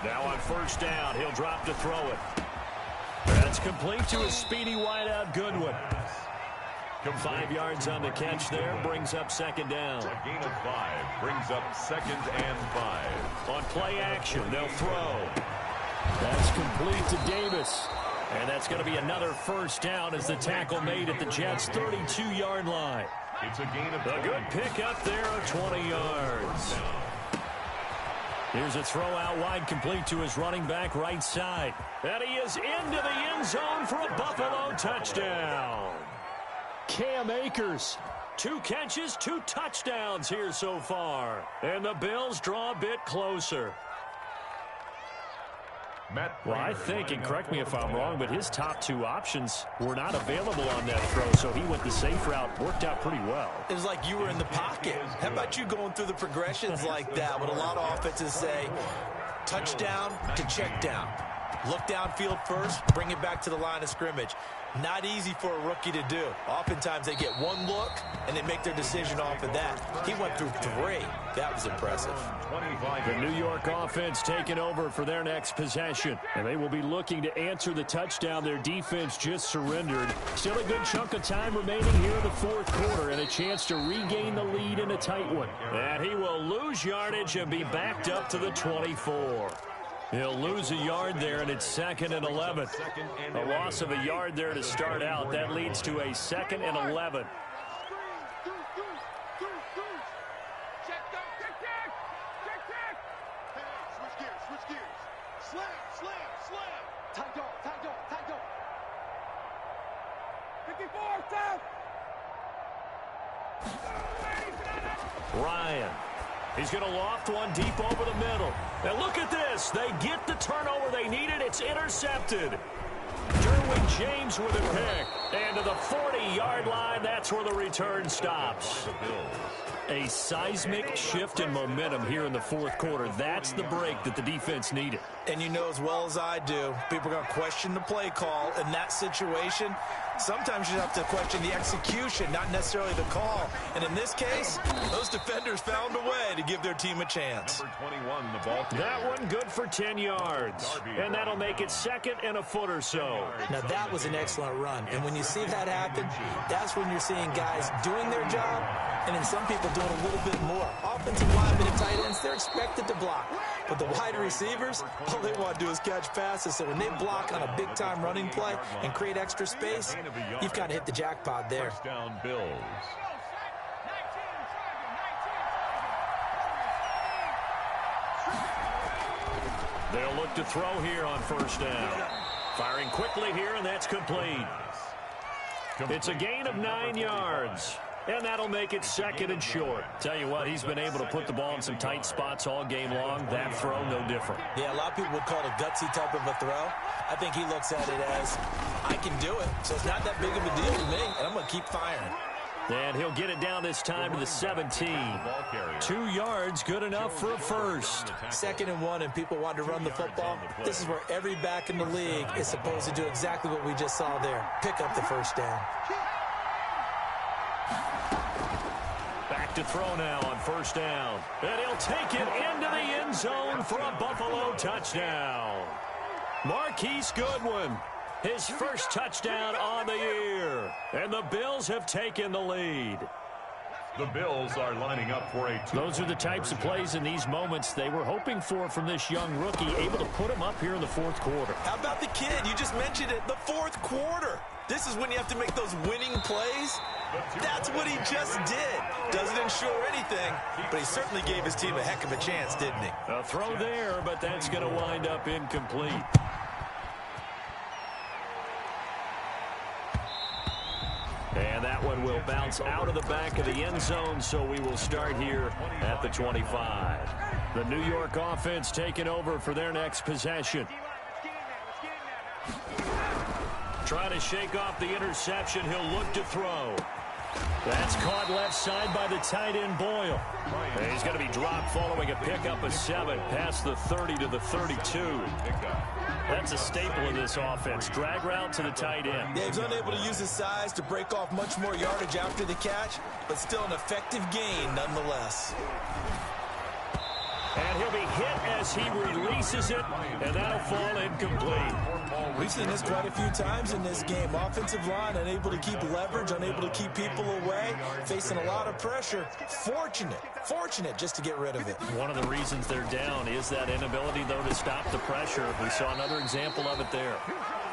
Now on first down, he'll drop to throw it. That's complete to a speedy wideout Goodwin. 5 yards on the catch there, brings up second down. A gain of 5 brings up 2nd and 5. On play action, they'll throw. That's complete to Davis. And that's going to be another first down as the tackle made at the Jets' 32-yard line. It's a gain of a good pickup there of 20 yards. Here's a throw out wide complete to his running back right side. And he is into the end zone for a Buffalo touchdown. Cam Akers, 2 catches, 2 touchdowns here so far. And the Bills draw a bit closer. Well, I think, and correct me if I'm wrong, but his top 2 options were not available on that throw, so he went the safe route. Worked out pretty well. It was like you were in the pocket. How about you going through the progressions like that? What a lot of offenses say, touchdown to check down. Look downfield first, bring it back to the line of scrimmage. Not easy for a rookie to do. Oftentimes they get one look and they make their decision off of that. He went through 3. That was impressive. The New York offense taking over for their next possession. And they will be looking to answer the touchdown their defense just surrendered. Still a good chunk of time remaining here in the 4th quarter and a chance to regain the lead in a tight one. And he will lose yardage and be backed up to the 24. He'll lose a yard there, and it's 2nd and 11. A loss of a yard there to start out. That leads to a 2nd and 11. Switch gears. Slam. Tight dog. 54, down. Ryan. He's going to loft one deep over the middle. And look at this. They get the turnover they needed. It's intercepted. Derwin James with a pick. And to the 40-yard line, that's where the return stops. A seismic shift in momentum here in the fourth quarter. That's the break that the defense needed. And you know as well as I do, people are going to question the play call in that situation. Sometimes you have to question the execution, not necessarily the call. And in this case, those defenders found a way to give their team a chance. Number 21, the ball carrier. That one good for 10 yards. And that'll make it 2nd and a foot or so. Now that was an excellent run. And when you see that happen, that's when you're seeing guys doing their job and then some people doing a little bit more. Offensive linemen and tight ends, they're expected to block. But the wide receivers, all they want to do is catch passes. So when they block on a big-time running play and create extra space, you've got to hit the jackpot there. First down, Bills. They'll look to throw here on first down. Firing quickly here, and that's complete. It's a gain of 9 yards. And that'll make it 2nd and short. Tell you what, he's been able to put the ball in some tight spots all game long. That throw, no different. Yeah, a lot of people would call it a gutsy type of a throw. I think he looks at it as, I can do it, so it's not that big of a deal to me, and I'm going to keep firing. And he'll get it down this time to the 17. 2 yards, good enough for a first. 2nd and 1, and people want to run the football. This is where every back in the league is supposed to do exactly what we just saw there. Pick up the first down. Back to throw now on first down. And he'll take it into the end zone for a Buffalo touchdown. Marquise Goodwin, his first touchdown on the year. And the Bills have taken the lead. The Bills are lining up for a... Those are the types of plays in these moments they were hoping for from this young rookie, able to put him up here in the fourth quarter. How about the kid? You just mentioned it, the fourth quarter. This is when you have to make those winning plays. That's what he just did. Doesn't ensure anything, but he certainly gave his team a heck of a chance, didn't he? A throw there, but that's going to wind up incomplete. And that one will bounce out of the back of the end zone, so we will start here at the 25. The New York offense taking over for their next possession. Trying to shake off the interception. He'll look to throw. That's caught left side by the tight end Boyle. And he's going to be dropped following a pickup of 7 past the 30 to the 32. That's a staple of this offense. Drag route to the tight end. Yeah, he's unable to use his size to break off much more yardage after the catch, but still an effective gain nonetheless. And he'll be hit as he releases it, and that'll fall incomplete. We've seen this quite a few times in this game. Offensive line unable to keep leverage, unable to keep people away, facing a lot of pressure. Fortunate just to get rid of it. One of the reasons they're down is that inability, though, to stop the pressure. We saw another example of it there.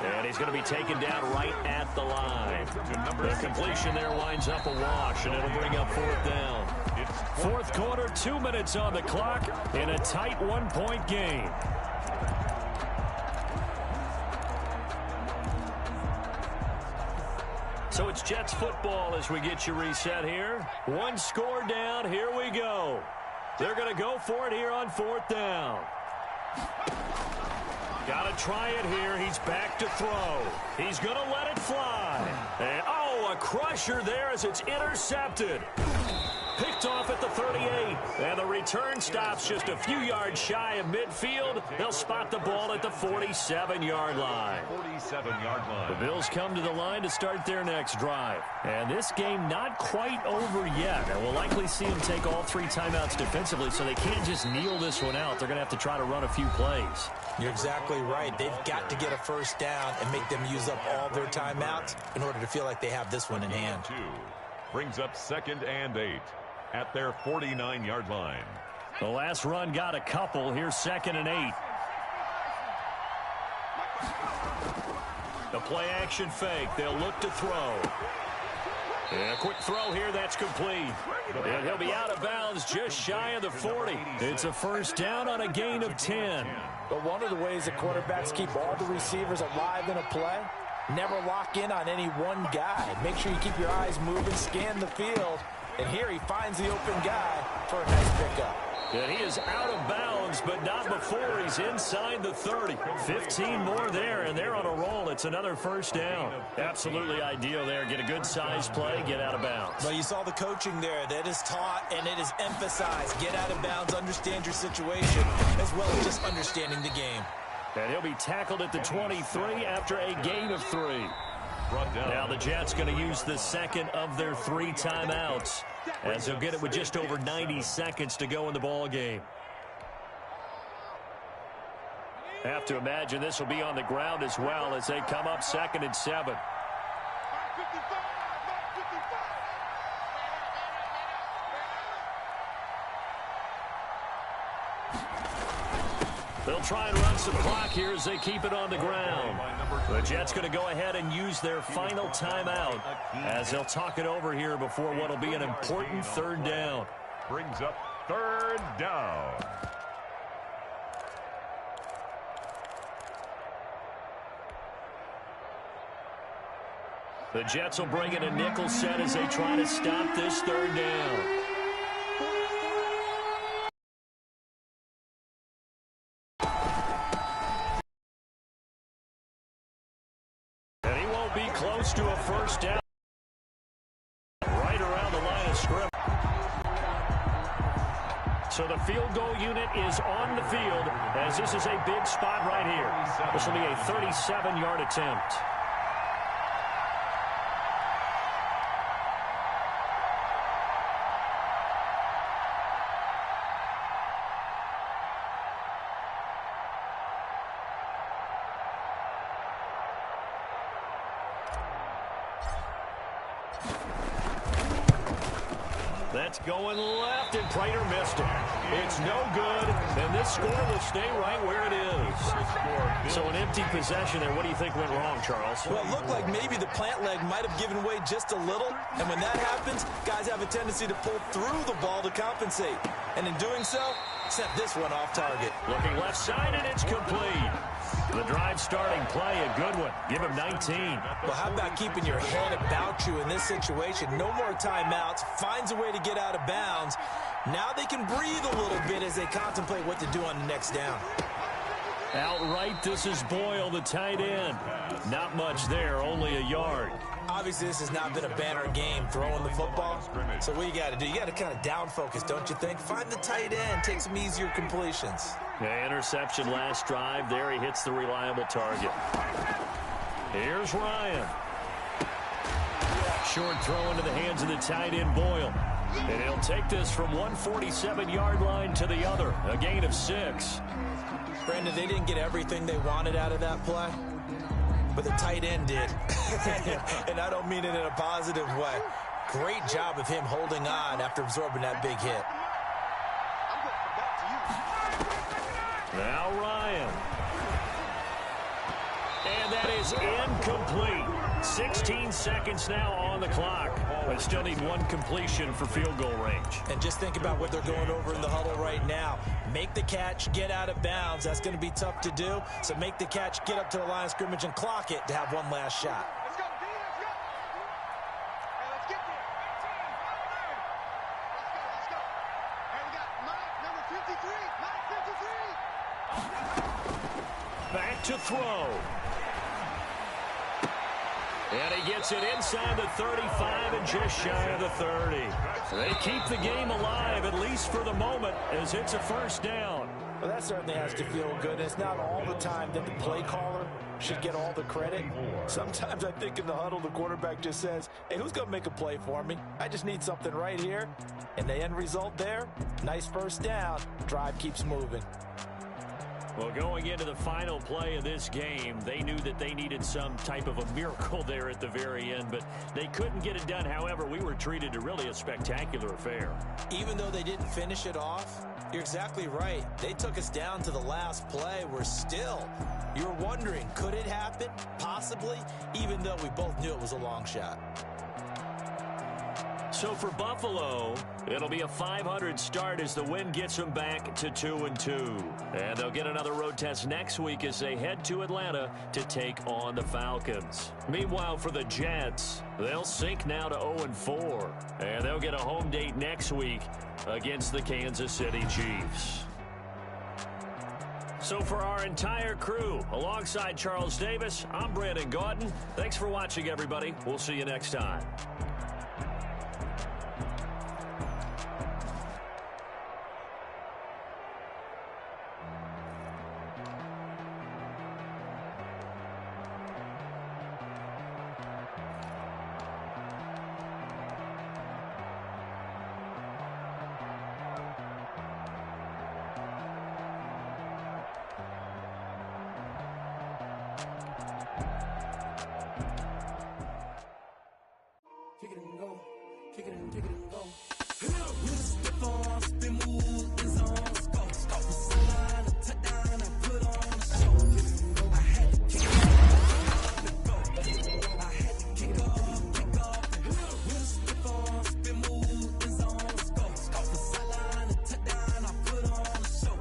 And he's going to be taken down right at the line. The completion there winds up a wash, and it'll bring up fourth down. Fourth quarter, 2 minutes on the clock in a tight 1-point game. So it's Jets football as we get you reset here. 1 score down. Here we go. They're going to go for it here on fourth down. Got to try it here. He's back to throw. He's going to let it fly. And, a crusher there as it's intercepted. Picked off at the 38. And the return stops just a few yards shy of midfield. They'll spot the ball at the 47-yard line. 47-yard line. The Bills come to the line to start their next drive. And this game not quite over yet. And we'll likely see them take all 3 timeouts defensively, so they can't just kneel this one out. They're going to have to try to run a few plays. You're exactly right. They've got to get a first down and make them use up all their timeouts in order to feel like they have this one in hand. 2 brings up 2nd and 8 at their 49-yard line. The last run got a couple. Here's 2nd and 8. The play action fake. They'll look to throw. And a quick throw here. That's complete. And he'll be out of bounds just shy of the 40. It's a first down on a gain of 10. But one of the ways that quarterbacks keep all the receivers alive in a play, never lock in on any one guy. Make sure you keep your eyes moving, scan the field. And here he finds the open guy for a nice pickup. And he is out of bounds downs, but not before he's inside the 30. 15 more there, and they're on a roll. It's another first down. Absolutely ideal there. Get a good size play, get out of bounds. Well, you saw the coaching there. That is taught and it is emphasized. Get out of bounds, understand your situation, as well as just understanding the game. And he'll be tackled at the 23 after a gain of 3. Now the Jets going to use the second of their 3 timeouts, as they'll get it with just over 90 seconds to go in the ball game. Have to imagine this will be on the ground as well as they come up 2nd and 7. They'll try and run some clock here as they keep it on the ground. The Jets going to go ahead and use their final timeout as they'll talk it over here before what will be an important 3rd down. Brings up 3rd down. The Jets will bring in a nickel set as they try to stop this 3rd down. Close to a first down right around the line of scrimmage. So the field goal unit is on the field as this is a big spot right here. This will be a 37-yard attempt. That's going left, and Prater missed it. It's no good, and this score will stay right where it is. So an empty possession there. What do you think went wrong, Charles? Well, it looked like maybe the plant leg might have given way just a little, and when that happens, guys have a tendency to pull through the ball to compensate. And in doing so, sent this one off target. Looking left side, and it's complete. The drive starting play, a good one. Give him 19. Well, how about keeping your head about you in this situation? No more timeouts. Finds a way to get out of bounds. Now they can breathe a little bit as they contemplate what to do on the next down. Outright, this is Boyle, the tight end. Not much there, only a yard. Obviously, this has not been a banner game throwing the football. So what you got to do, you got to kind of down focus, don't you think? Find the tight end, take some easier completions. Yeah, interception last drive. There he hits the reliable target. Here's Ryan. Short throw into the hands of the tight end, Boyle. And he'll take this from 147-yard line to the other. A gain of 6. Brandon, they didn't get everything they wanted out of that play, but the tight end did. And I don't mean it in a positive way. Great job of him holding on after absorbing that big hit. Now Ryan. And that is incomplete. 16 seconds now on the clock. But still need one completion for field goal range. And just think about what they're going over in the huddle right now. Make the catch, get out of bounds. That's going to be tough to do. So make the catch, get up to the line of scrimmage, and clock it to have one last shot. Let's go, D, let's go. Hey, let's get there. Let's go. Hey, we got Mike, number 53. Mike 53. Back to throw. And he gets it inside the 35 and just shy of the 30. They keep the game alive, at least for the moment, as it's a first down. Well, that certainly has to feel good. It's not all the time that the play caller should get all the credit. Sometimes I think in the huddle, the quarterback just says, hey, who's going to make a play for me? I just need something right here. And the end result there, nice first down. Drive keeps moving. Well, going into the final play of this game, they knew that they needed some type of a miracle there at the very end, but they couldn't get it done. However, we were treated to really a spectacular affair. Even though they didn't finish it off, you're exactly right. They took us down to the last play. We're still, you're wondering, could it happen? Possibly, even though we both knew it was a long shot. So for Buffalo, it'll be a .500 start as the win gets them back to 2-2. And they'll get another road test next week as they head to Atlanta to take on the Falcons. Meanwhile, for the Jets, they'll sink now to 0-4. And they'll get a home date next week against the Kansas City Chiefs. So for our entire crew, alongside Charles Davis, I'm Brandon Gaudin. Thanks for watching, everybody. We'll see you next time. Kick it and go, kick it and go. With a stiff arm, spin move, in zone, go. From sideline to touchdown, I put on a show. I had to kick off and go. I had to kick off. With a stiff arm, spin move, in zone, go. From sideline to touchdown, I put on a show.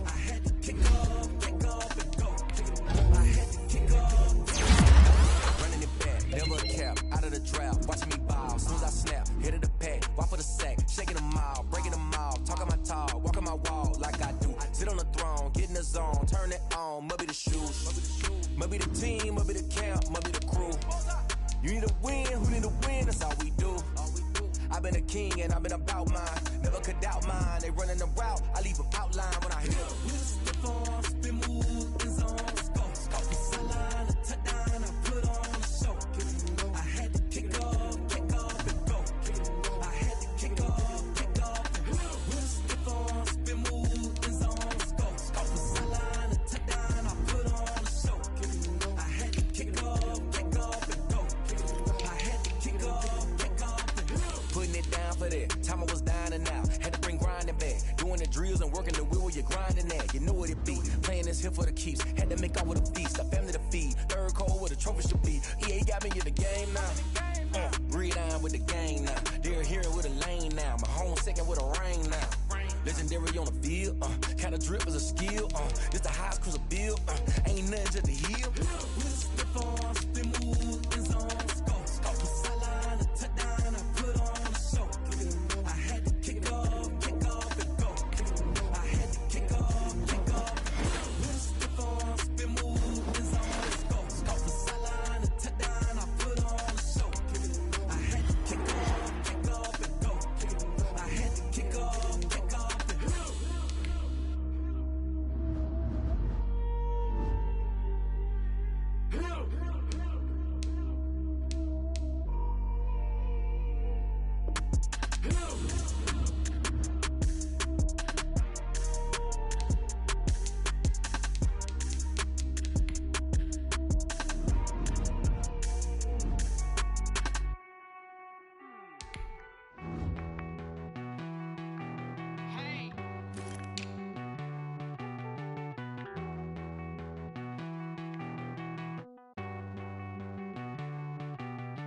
I had to kick off and go. I had to kick off. Running it back, never a cap, out of the draft. Watching me bow, soon as I snap, hit of the pack, walk for the sack, shaking them all, breaking them all, talking my talk, walking my wall like I do. Sit on the throne, get in the zone, turn it on, must be the shoes, must be the team, must be the camp, must be the crew. You need a win, who need a win, that's all we do. I've been a king and I've been about mine, never could doubt mine. They running the route, I leave them outline when I hit them. With a stiff arm, spin move, in zone, go. From sideline to touchdown, I put on a show. I had to kick off and go. I had to kick off. With a stiff arm, spin move, in zone, go. From sideline to touchdown, I put on a show. I had to kick off and go. I had to kick off. Putting it down for that. Time I was down and out. Had to bring grinding back. Doing the drills and working the wheel where you're grinding at. You know what it be. Playing this here for the keeps. Had to make out with a feast. A family to feed. Third cold where the trophy should be. EA got me in the game now. Breathe down with the gang now. They're here with a lane now. My home second with a rain now. Legendary on the field. Kinda drip as a skill. This the highest cruiser bill. Ain't nothing just the heel. With a stiff arm, spin move, in zone, go. From sideline to touchdown, I put on a show. I had to kick off and go. I had to kick off. With a stiff arm, spin move, in zone, go. From sideline to touchdown, I put on a show. I had to kick off and go. I had to kick off and go.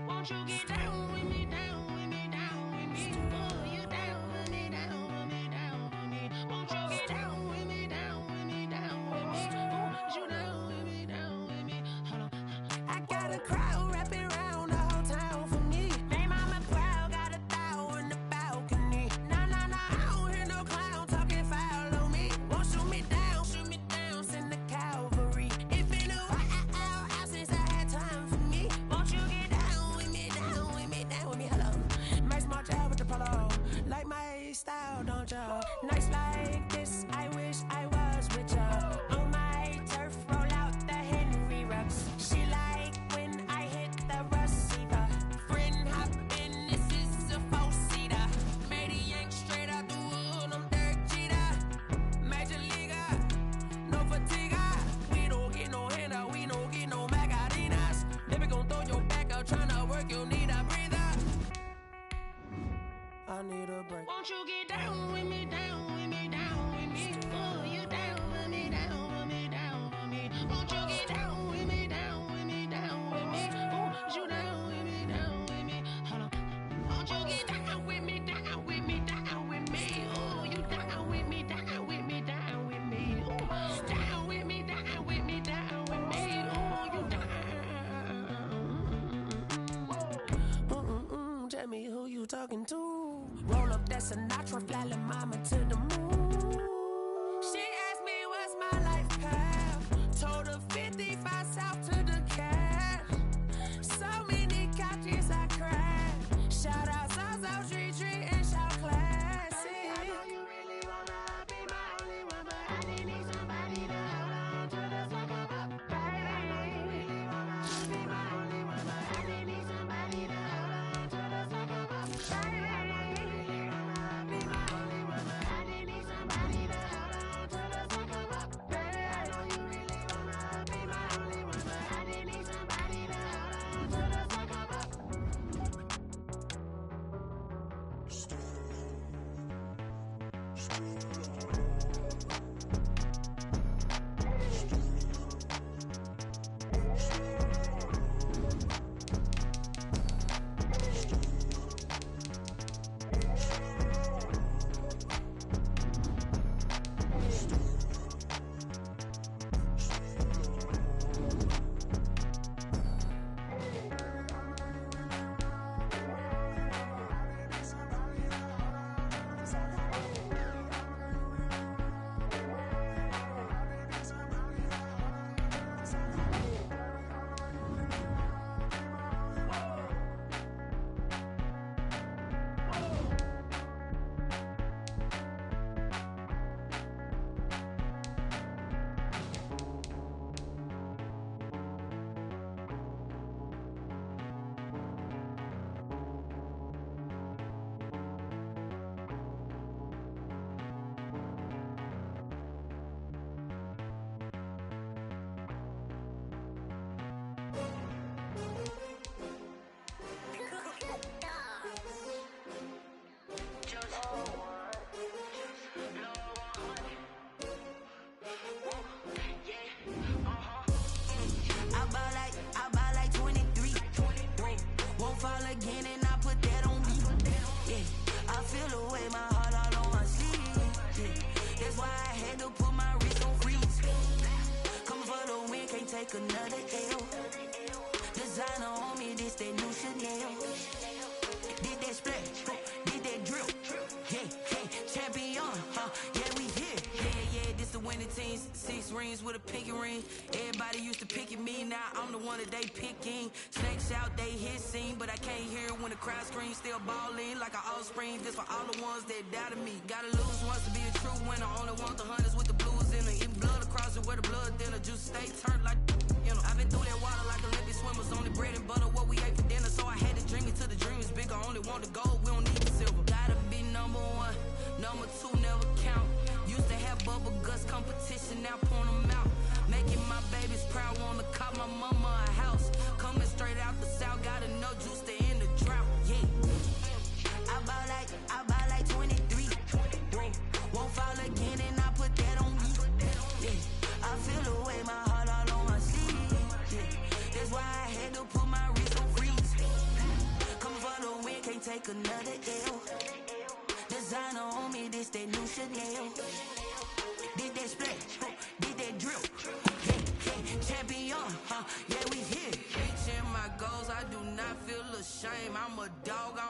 Won't you get down with me, down with me, down with me? Oh, you down with me, down with me, down with me. Won't you get down with me, down with me, down with me? Oh, you down with me, down with me? Hold on. I got a crowd wrapping around the whole town for me. They mama proud, got a thou in the balcony. Nah, I don't hear no clown talking foul on me. Won't shoot me down, send the cavalry. It's been a while since I had time for me. Won't you get down with me, down with me, down with me? Hello. Nice march out with the polo. Like my style, don't y'all? Nice like this, I wish I was with y'all. On my turf, roll out the Henry Rux. She like when I hit the receiver. Friend hop in, this is a four-seater. Made a yank straight out the wood, I'm Derek Jeter. Major leaguer, no fatigue. We don't get no handout, we don't get no Macarinas. Never gon' throw your back out, tryna work, you need a breather. I need a break. Won't you get down with me, down with me, down with me? Oh, you down with me, down with me, down with me? Won't you get down with me, down with me, down with me? Oh, you down with me, down with me? Hold on. Won't you get down with me, down with me, down with me? Oh, you down with me, down with me, down with me? Oh, down with me, down with me, down with me? Oh, you down. Tell me who you talking to. Roll up that Sinatra, fly la mama to the moon. She asked me what's my life by South to the cat. So many couches I crack. Shout out South South Street and shout classic. I know you really wanna be my only one, but I didn't need somebody to hold on to the second up, baby. I know you really wanna be my only one, but I didn't need somebody to hold on to the second up, baby. I know you really wanna be my only one, but I didn't need somebody to hold on to the second up, baby. I know you really wanna be my only one, but I didn't need somebody to hold on to the second up. I buy like 23. Won't fall again and I put that on me. Yeah, I feel away my heart all on my sleeve. Yeah, that's why I had to put my wrist on freeze. Coming for the win, can't take another L. Designer on me, this that new Chanel. Did that splash, did that drill. Yeah, champion, yeah, we here. Yeah, this the winning team. 6 rings with a pinky ring. Everybody used to pick at me, now I'm the one that they picking. Snakes out, they hit scene, but I can't hear when the crowd screams. Still balling like an offspring. This for all the ones that doubted me. Gotta lose once to be a true winner. Only want the hunters with the blues in it. Eating blood across it where the blood dinner. Juice stay turned like, you know. I've been through that water like Olympic swimmers. Only bread and butter, what we ate for dinner. So I had to dream it till the dream is bigger. Only want the gold, we don't need the silver. Gotta be number 1, number 2 never count. Used to have bubble guts competition, now point them out. Making my babies proud, wanna cop my mama a house. Coming straight out the south, gotta know juice to end the drought. Yeah, I buy like 23. Won't fall again and I put that on me. Yeah, I feel away my heart all on my sleeve. Yeah, that's why I had to put my wrist on freeze. Coming for the win, can't take another L. Designer on me, this that new Chanel. Did that splash, did that drill. Yeah, champion, yeah, we here. Reaching my goals, I do not feel ashamed. I'm a dog,